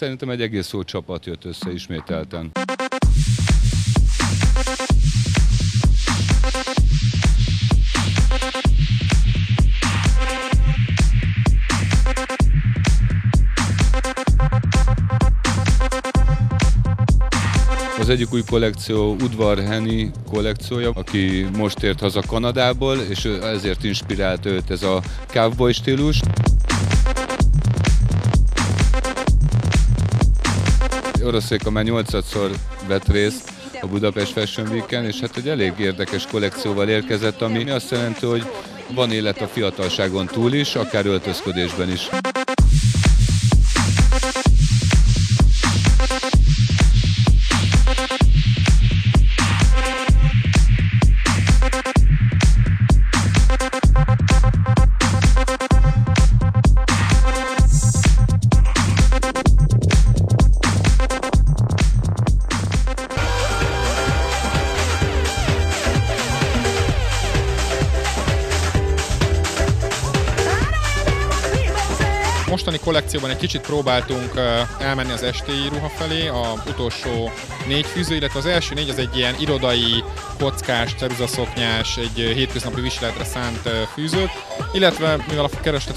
szerintem egy egész jó csapat jött össze ismételten. Az egyik új kollekció Udvar Henny kollekciója, aki most ért haza Kanadából, és ezért inspirált őt ez a cowboy stílus. Oroszéka már 8-szor vett részt a Budapest Fashion Week-en, és hát egy elég érdekes kollekcióval érkezett, ami azt jelenti, hogy van élet a fiatalságon túl is, akár öltözködésben is. Mostani kollekcióban egy kicsit próbáltunk elmenni az estéi ruha felé, az utolsó 4 fűző, illetve az első 4 az egy ilyen irodai, kockás, ceruzaszoknyás, egy hétköznapi viseletre szánt fűzőt, illetve mivel a kereslet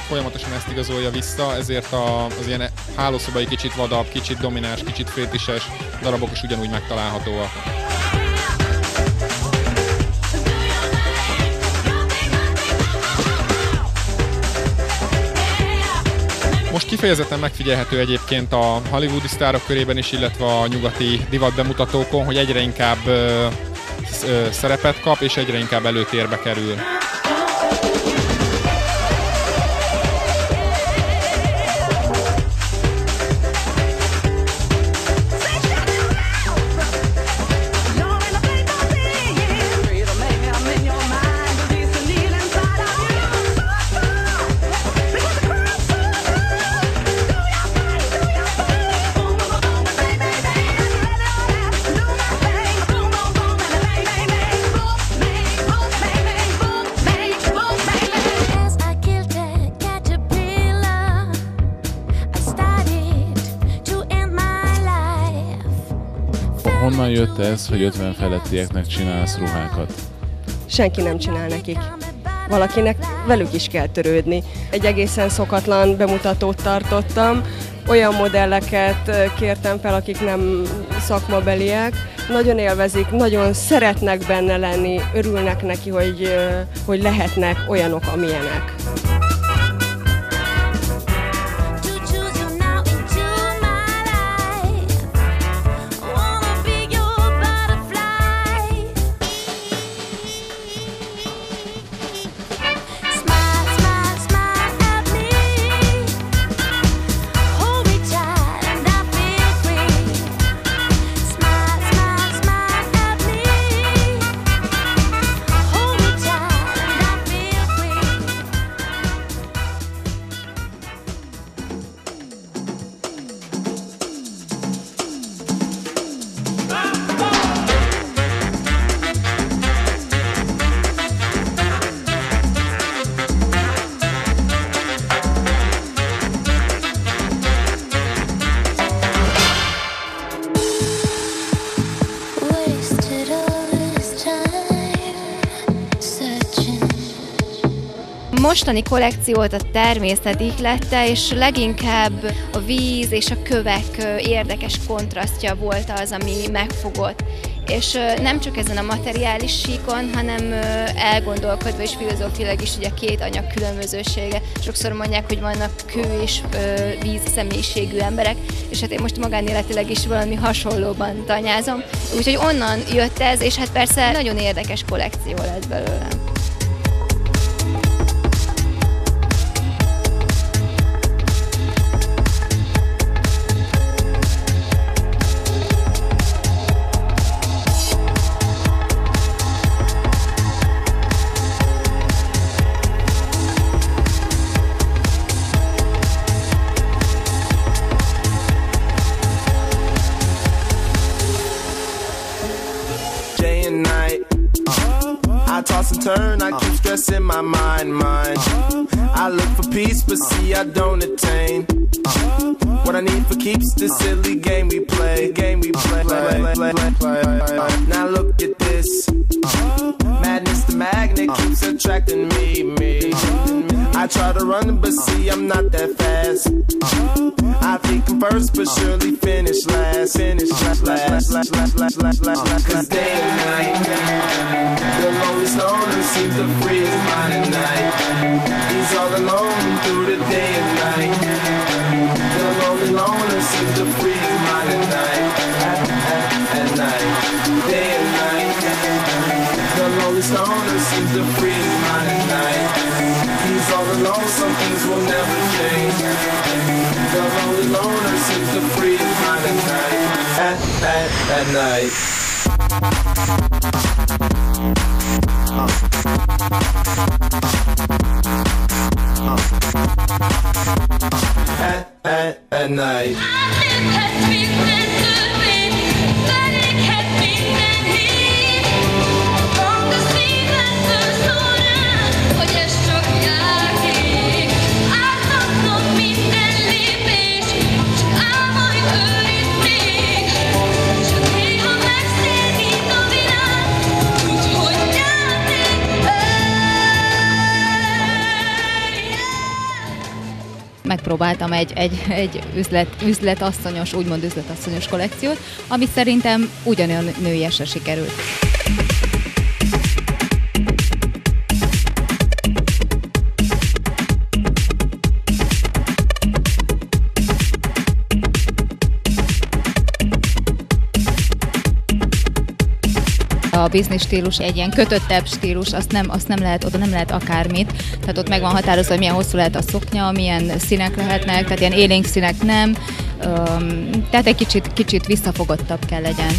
folyamatosan ezt igazolja vissza, ezért az ilyen hálószobai kicsit vadabb, kicsit domináns, kicsit fétises darabok is ugyanúgy megtalálhatóak. Most kifejezetten megfigyelhető egyébként a hollywoodi sztárok körében is, illetve a nyugati divatbemutatókon, hogy egyre inkább szerepet kap és egyre inkább előtérbe kerül. Honnan jött ez, hogy 50 felettieknek csinálsz ruhákat? Senki nem csinál nekik. Valakinek velük is kell törődni. Egy egészen szokatlan bemutatót tartottam, olyan modelleket kértem fel, akik nem szakmabeliek. Nagyon élvezik, nagyon szeretnek benne lenni, örülnek neki, hogy lehetnek olyanok, amilyenek. Mostani kollekciót a természet ihlette, és leginkább a víz és a kövek érdekes kontrasztja volt az, ami megfogott. És nem csak ezen a materiális síkon, hanem elgondolkodva és filozófiailag is ugye a két anyag különbözősége. Sokszor mondják, hogy vannak kő és víz személyiségű emberek, és hát én most magánéletileg is valami hasonlóban tanyázom. Úgyhogy onnan jött ez, és hát persze nagyon érdekes kollekció lett belőle. toss and turn, I keep stressing my mind. I look for peace, but see I don't attain. What I need for keeps this silly game we play. Now look at this. Madness, the magnet keeps attracting me. I try to run, but see I'm not that fast. I think I'm first, but surely finish last. Cause day and night, the lonely loner seems to free his mind at night. He's all alone through the day and night. The lonely loner seems to free his mind at night. At night, day and night. The lonely loner seems to free his mind at night. He's all alone, some things will never change. The lonely loner seems to free his mind at night. At night. At night. Megpróbáltam egy üzletasszonyos, úgymond üzletasszonyos kollekciót, ami szerintem ugyanolyan nőiesre sikerült. A business stílus egy ilyen kötöttebb stílus, oda nem lehet akármit, tehát ott meg van határozva, hogy milyen hosszú lehet a szoknya, milyen színek lehetnek, tehát ilyen élénk színek nem, tehát egy kicsit visszafogottabb kell legyen.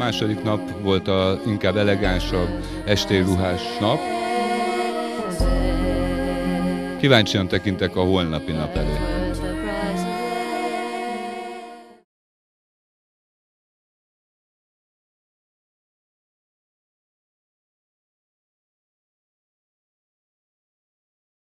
második nap volt a inkább elegánsabb estélyruhás nap. Kíváncsian tekintek a holnapi nap elé.